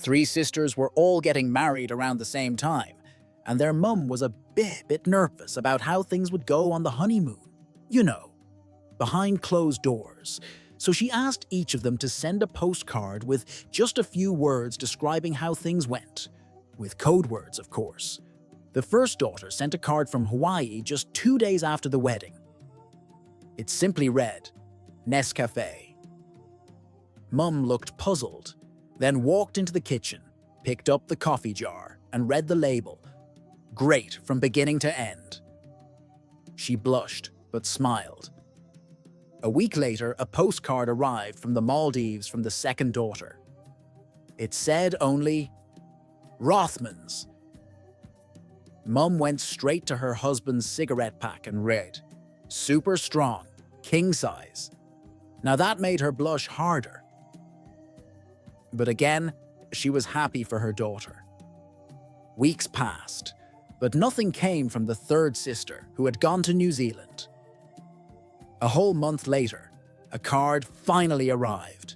Three sisters were all getting married around the same time, and their mum was a bit nervous about how things would go on the honeymoon. You know, behind closed doors. So she asked each of them to send a postcard with just a few words describing how things went. With code words, of course. The first daughter sent a card from Hawaii just 2 days after the wedding. It simply read, Nescafe. Mum looked puzzled, then walked into the kitchen, picked up the coffee jar, and read the label. Great from beginning to end. She blushed, but smiled. A week later, a postcard arrived from the Maldives from the second daughter. It said only, Rothmans. Mum went straight to her husband's cigarette pack and read, super strong, king size. Now that made her blush harder. But again, she was happy for her daughter. Weeks passed, but nothing came from the third sister who had gone to New Zealand. A whole month later, a card finally arrived.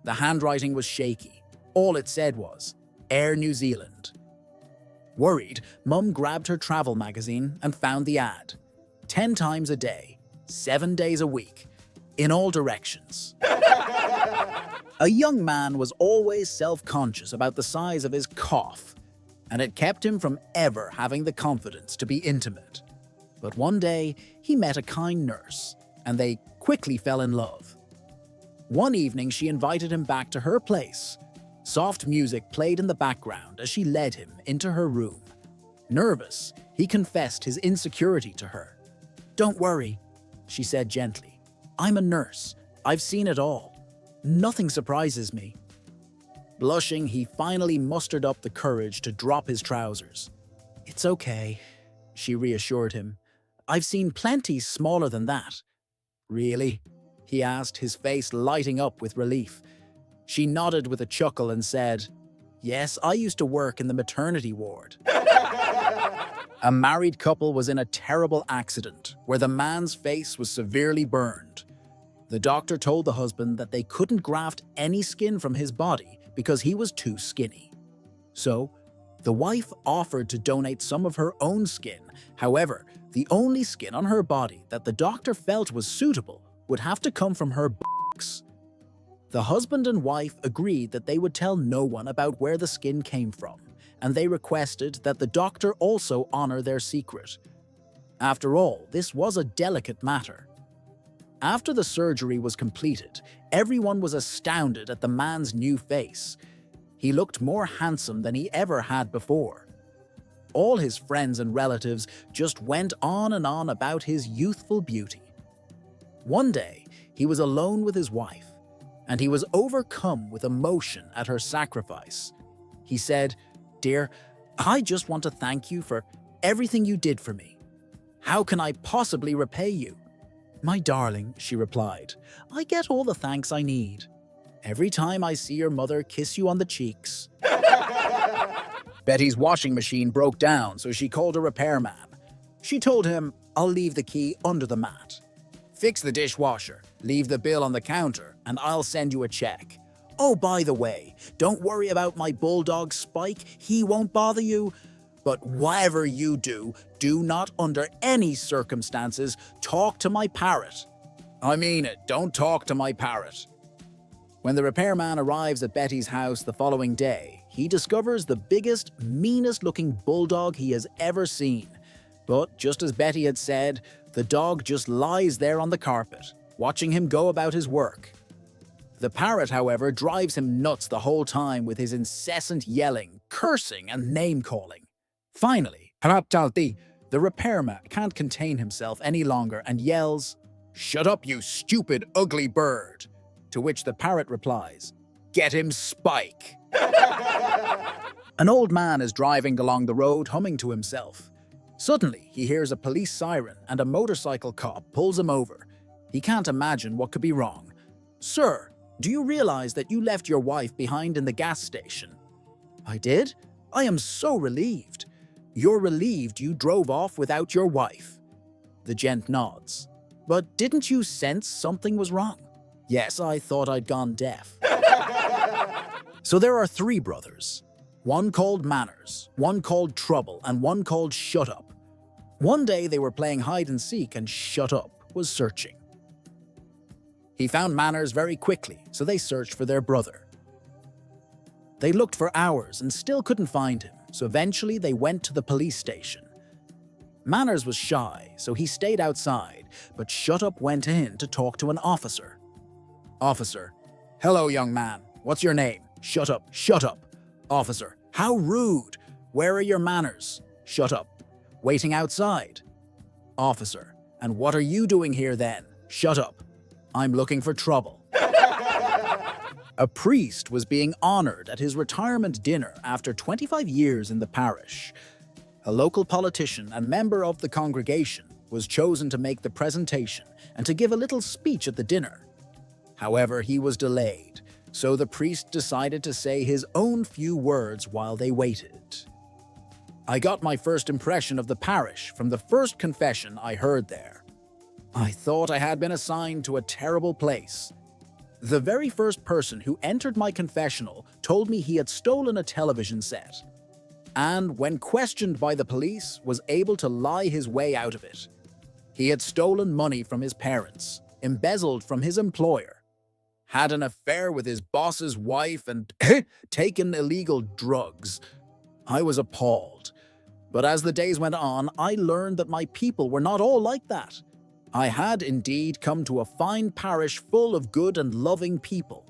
The handwriting was shaky. All it said was, Air New Zealand. Worried, Mum grabbed her travel magazine and found the ad. 10 times a day, 7 days a week, in all directions. A young man was always self-conscious about the size of his cough, and it kept him from ever having the confidence to be intimate. But one day, he met a kind nurse, and they quickly fell in love. One evening, she invited him back to her place. Soft music played in the background as she led him into her room. Nervous, he confessed his insecurity to her. "Don't worry," she said gently. "I'm a nurse. I've seen it all. Nothing surprises me." Blushing, he finally mustered up the courage to drop his trousers. "It's okay," she reassured him. "I've seen plenty smaller than that." "Really?" he asked, his face lighting up with relief. She nodded with a chuckle and said, "Yes, I used to work in the maternity ward." A married couple was in a terrible accident where the man's face was severely burned. The doctor told the husband that they couldn't graft any skin from his body because he was too skinny. So, the wife offered to donate some of her own skin. However, the only skin on her body that the doctor felt was suitable would have to come from her buttocks. The husband and wife agreed that they would tell no one about where the skin came from, and they requested that the doctor also honor their secret. After all, this was a delicate matter. After the surgery was completed, everyone was astounded at the man's new face. He looked more handsome than he ever had before. All his friends and relatives just went on and on about his youthful beauty. One day, he was alone with his wife, and he was overcome with emotion at her sacrifice. He said, "Dear, I just want to thank you for everything you did for me. How can I possibly repay you?" "My darling," she replied, "I get all the thanks I need. Every time I see your mother kiss you on the cheeks." Betty's washing machine broke down, so she called a repairman. She told him, "I'll leave the key under the mat. Fix the dishwasher, leave the bill on the counter, and I'll send you a check. Oh, by the way, don't worry about my bulldog Spike, he won't bother you. But whatever you do, do not under any circumstances talk to my parrot. I mean it, don't talk to my parrot." When the repairman arrives at Betty's house the following day, he discovers the biggest, meanest-looking bulldog he has ever seen. But just as Betty had said, the dog just lies there on the carpet, watching him go about his work. The parrot, however, drives him nuts the whole time with his incessant yelling, cursing, and name-calling. Finally, the repairman can't contain himself any longer and yells, "Shut up, you stupid, ugly bird!" To which the parrot replies, "Get him, Spike!" An old man is driving along the road humming to himself. Suddenly, he hears a police siren and a motorcycle cop pulls him over. He can't imagine what could be wrong. "Sir, do you realize that you left your wife behind in the gas station?" "I did? I am so relieved." "You're relieved you drove off without your wife?" The gent nods. "But didn't you sense something was wrong?" "Yes, I thought I'd gone deaf." So there are three brothers. One called Manners, one called Trouble, and one called Shut Up. One day they were playing hide and seek and Shut Up was searching. He found Manners very quickly, so they searched for their brother. They looked for hours and still couldn't find him, so eventually they went to the police station. Manners was shy, so he stayed outside, but Shut Up went in to talk to an officer. Officer: "Hello, young man. What's your name?" "Shut up, shut up." Officer: "How rude. Where are your manners?" "Shut up. Waiting outside." Officer: "And what are you doing here then?" "Shut up. I'm looking for trouble." A priest was being honored at his retirement dinner after 25 years in the parish. A local politician and member of the congregation was chosen to make the presentation and to give a little speech at the dinner. However, he was delayed, so the priest decided to say his own few words while they waited. "I got my first impression of the parish from the first confession I heard there. I thought I had been assigned to a terrible place. The very first person who entered my confessional told me he had stolen a television set, and when questioned by the police, was able to lie his way out of it. He had stolen money from his parents, embezzled from his employer, had an affair with his boss's wife, and taken illegal drugs. I was appalled. But as the days went on, I learned that my people were not all like that. I had indeed come to a fine parish full of good and loving people."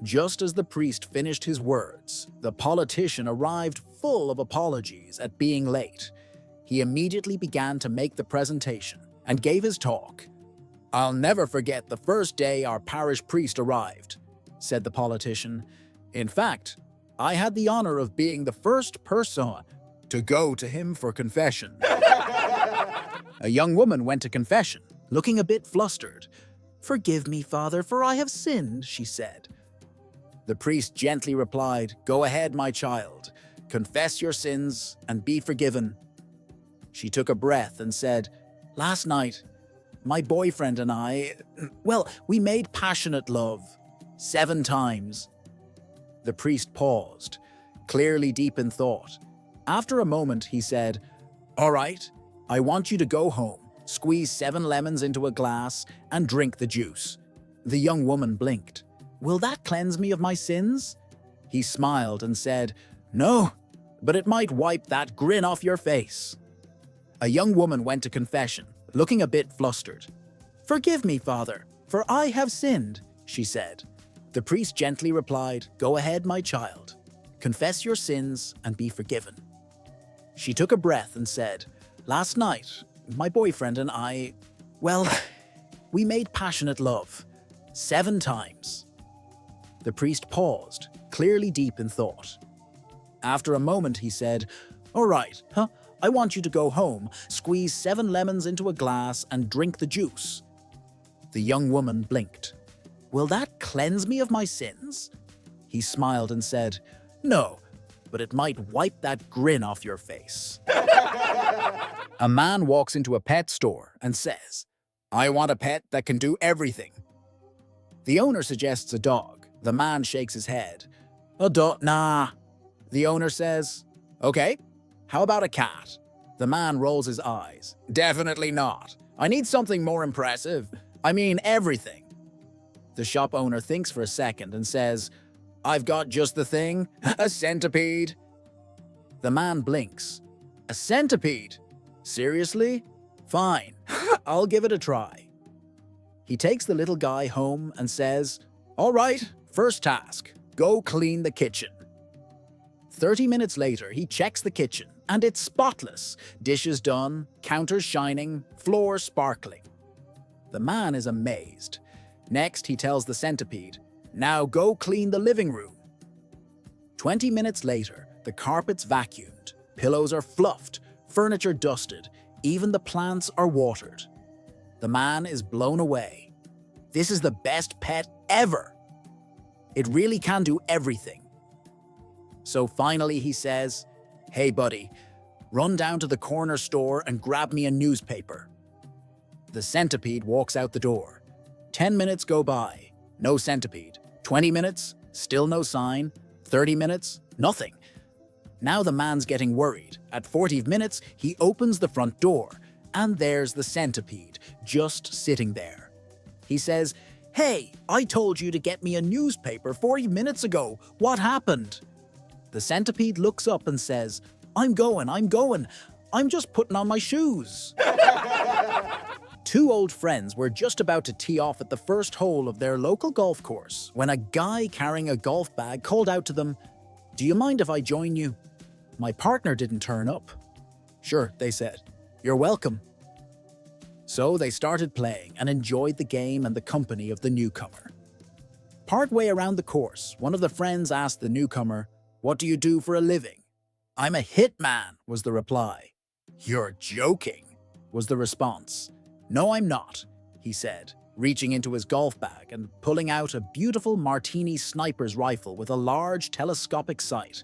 Just as the priest finished his words, the politician arrived full of apologies at being late. He immediately began to make the presentation and gave his talk. "I'll never forget the first day our parish priest arrived," said the politician. "In fact, I had the honor of being the first person to go to him for confession." A young woman went to confession, looking a bit flustered. "Forgive me, Father, for I have sinned," she said. The priest gently replied, "Go ahead, my child. Confess your sins and be forgiven." She took a breath and said, "Last night, my boyfriend and I, we made passionate love 7 times." The priest paused, clearly deep in thought. After a moment, he said, "All right, I want you to go home, squeeze 7 lemons into a glass, and drink the juice." The young woman blinked. "Will that cleanse me of my sins?" He smiled and said, "No, but it might wipe that grin off your face." A young woman went to confession, looking a bit flustered. "Forgive me, Father, for I have sinned," she said. The priest gently replied, "Go ahead, my child. Confess your sins and be forgiven." She took a breath and said, "Last night, my boyfriend and I, we made passionate love 7 times." The priest paused, clearly deep in thought. After a moment, he said, "All right, I want you to go home, squeeze 7 lemons into a glass, and drink the juice." The young woman blinked. "Will that cleanse me of my sins?" He smiled and said, "No, but it might wipe that grin off your face." A man walks into a pet store and says, "I want a pet that can do everything." The owner suggests a dog. The man shakes his head. "A dog? Nah." The owner says, "Okay, how about a cat?" The man rolls his eyes. "Definitely not. I need something more impressive. I mean everything." The shop owner thinks for a second and says, "I've got just the thing, a centipede." The man blinks. "A centipede? Seriously? Fine, I'll give it a try." He takes the little guy home and says, "All right, first task, go clean the kitchen." 30 minutes later, he checks the kitchen, and it's spotless. Dishes done, counters shining, floor sparkling. The man is amazed. Next, he tells the centipede, "Now go clean the living room." 20 minutes later, the carpet's vacuumed, pillows are fluffed, furniture dusted, even the plants are watered. The man is blown away. This is the best pet ever. It really can do everything. So finally he says, "Hey buddy, run down to the corner store and grab me a newspaper." The centipede walks out the door. 10 minutes go by, no centipede. 20 minutes, still no sign. 30 minutes? Nothing. Now the man's getting worried. At 40 minutes, he opens the front door, and there's the centipede, just sitting there. He says, "Hey, I told you to get me a newspaper 40 minutes ago. What happened?" The centipede looks up and says, I'm going. I'm just putting on my shoes." Two old friends were just about to tee off at the first hole of their local golf course when a guy carrying a golf bag called out to them, "Do you mind if I join you? My partner didn't turn up." "Sure," they said. "You're welcome." So they started playing and enjoyed the game and the company of the newcomer. Partway around the course, one of the friends asked the newcomer, "What do you do for a living?" "I'm a hitman," was the reply. "You're joking," was the response. "No, I'm not," he said, reaching into his golf bag and pulling out a beautiful Martini sniper's rifle with a large telescopic sight.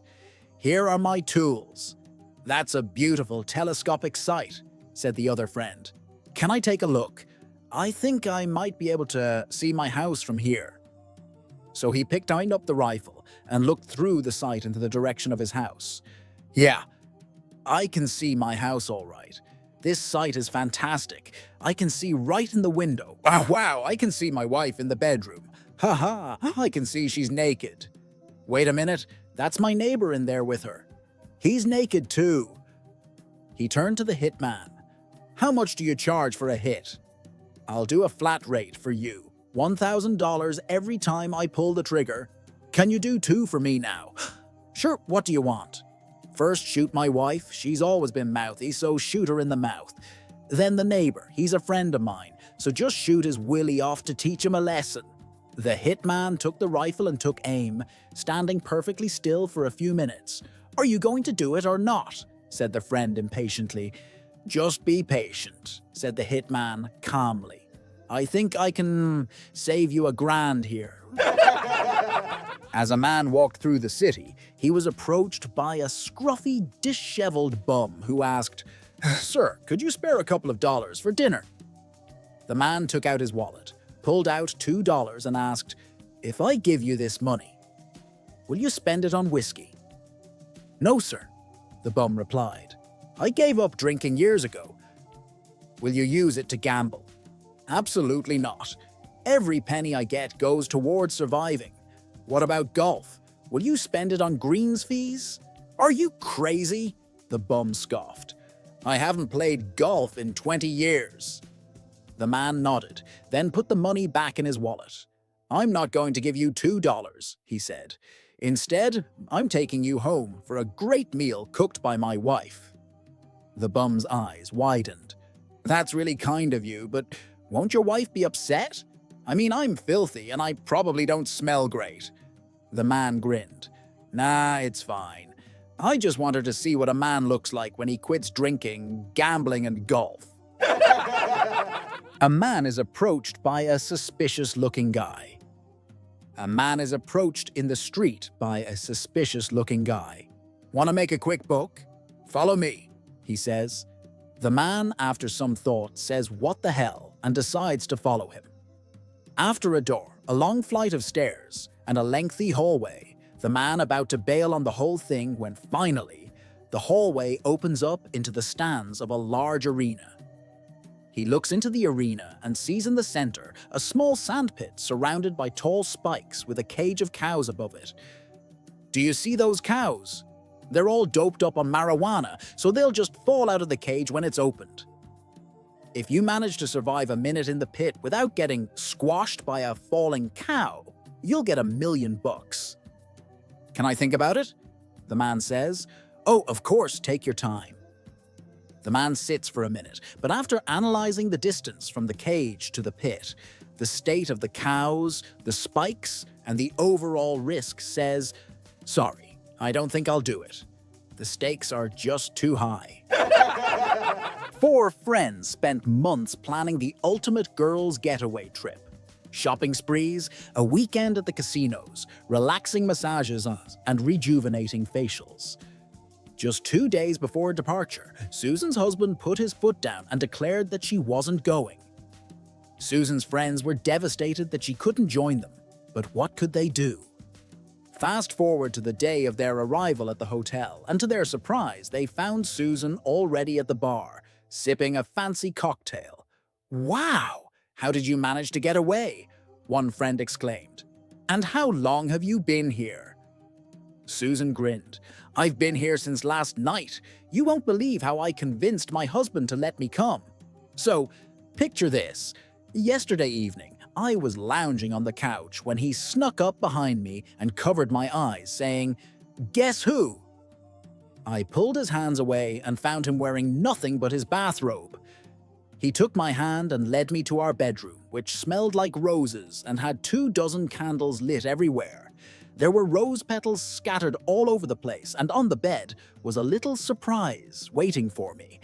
"Here are my tools." "That's a beautiful telescopic sight," said the other friend. "Can I take a look? I think I might be able to see my house from here." So he picked up the rifle and looked through the sight into the direction of his house. "Yeah, I can see my house all right. This sight is fantastic. I can see right in the window. Wow, I can see my wife in the bedroom. Ha ha, I can see she's naked. Wait a minute, that's my neighbor in there with her. He's naked too." He turned to the hitman. "How much do you charge for a hit?" "I'll do a flat rate for you. $1,000 every time I pull the trigger. Can you do 2 for me now?" "Sure, what do you want?" "First, shoot my wife. She's always been mouthy, so shoot her in the mouth. Then the neighbor. He's a friend of mine, so just shoot his willy off to teach him a lesson." The hitman took the rifle and took aim, standing perfectly still for a few minutes. "Are you going to do it or not?" said the friend impatiently. "Just be patient," said the hitman calmly. "I think I can save you $1,000 here." As a man walked through the city, he was approached by a scruffy, disheveled bum who asked, "Sir, could you spare a couple of dollars for dinner?" The man took out his wallet, pulled out $2 and asked, "If I give you this money, will you spend it on whiskey?" "No, sir," the bum replied. "I gave up drinking years ago." "Will you use it to gamble?" "Absolutely not. Every penny I get goes towards surviving." "What about golf? Will you spend it on greens fees?" "Are you crazy?" the bum scoffed. "I haven't played golf in 20 years. The man nodded, then put the money back in his wallet. "I'm not going to give you $2, he said. "Instead, I'm taking you home for a great meal cooked by my wife." The bum's eyes widened. "That's really kind of you, but won't your wife be upset? I mean, I'm filthy and I probably don't smell great." The man grinned. "Nah, it's fine. I just want her to see what a man looks like when he quits drinking, gambling, and golf." A man is approached by a suspicious-looking guy. A man is approached in the street by a suspicious-looking guy. "Want to make a quick buck? Follow me," he says. The man, after some thought, says what the hell and decides to follow him. After a door, a long flight of stairs, and a lengthy hallway, the man about to bail on the whole thing when finally, the hallway opens up into the stands of a large arena. He looks into the arena and sees in the center a small sandpit surrounded by tall spikes with a cage of cows above it. "Do you see those cows? They're all doped up on marijuana, so they'll just fall out of the cage when it's opened. If you manage to survive a minute in the pit without getting squashed by a falling cow, you'll get $1 million. "Can I think about it?" the man says. "Oh, of course, take your time." The man sits for a minute, but after analyzing the distance from the cage to the pit, the state of the cows, the spikes, and the overall risk says, "Sorry, I don't think I'll do it. The stakes are just too high." 4 friends spent months planning the ultimate girls' getaway trip. Shopping sprees, a weekend at the casinos, relaxing massages, and rejuvenating facials. Just 2 days before departure, Susan's husband put his foot down and declared that she wasn't going. Susan's friends were devastated that she couldn't join them, but what could they do? Fast forward to the day of their arrival at the hotel, and to their surprise, they found Susan already at the bar, sipping a fancy cocktail. "Wow! How did you manage to get away?" one friend exclaimed. "And how long have you been here?" Susan grinned. "I've been here since last night. You won't believe how I convinced my husband to let me come." So, picture this. Yesterday evening, I was lounging on the couch when he snuck up behind me and covered my eyes, saying, "Guess who?" I pulled his hands away and found him wearing nothing but his bathrobe. He took my hand and led me to our bedroom, which smelled like roses and had 24 candles lit everywhere. There were rose petals scattered all over the place, and on the bed was a little surprise waiting for me.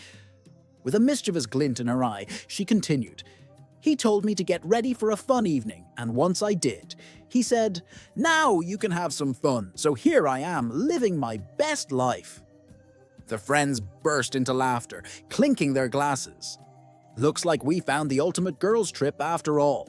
With a mischievous glint in her eye, she continued, "He told me to get ready for a fun evening, and once I did, he said, 'Now you can have some fun,' so here I am, living my best life." The friends burst into laughter, clinking their glasses. "Looks like we found the ultimate girls' trip after all."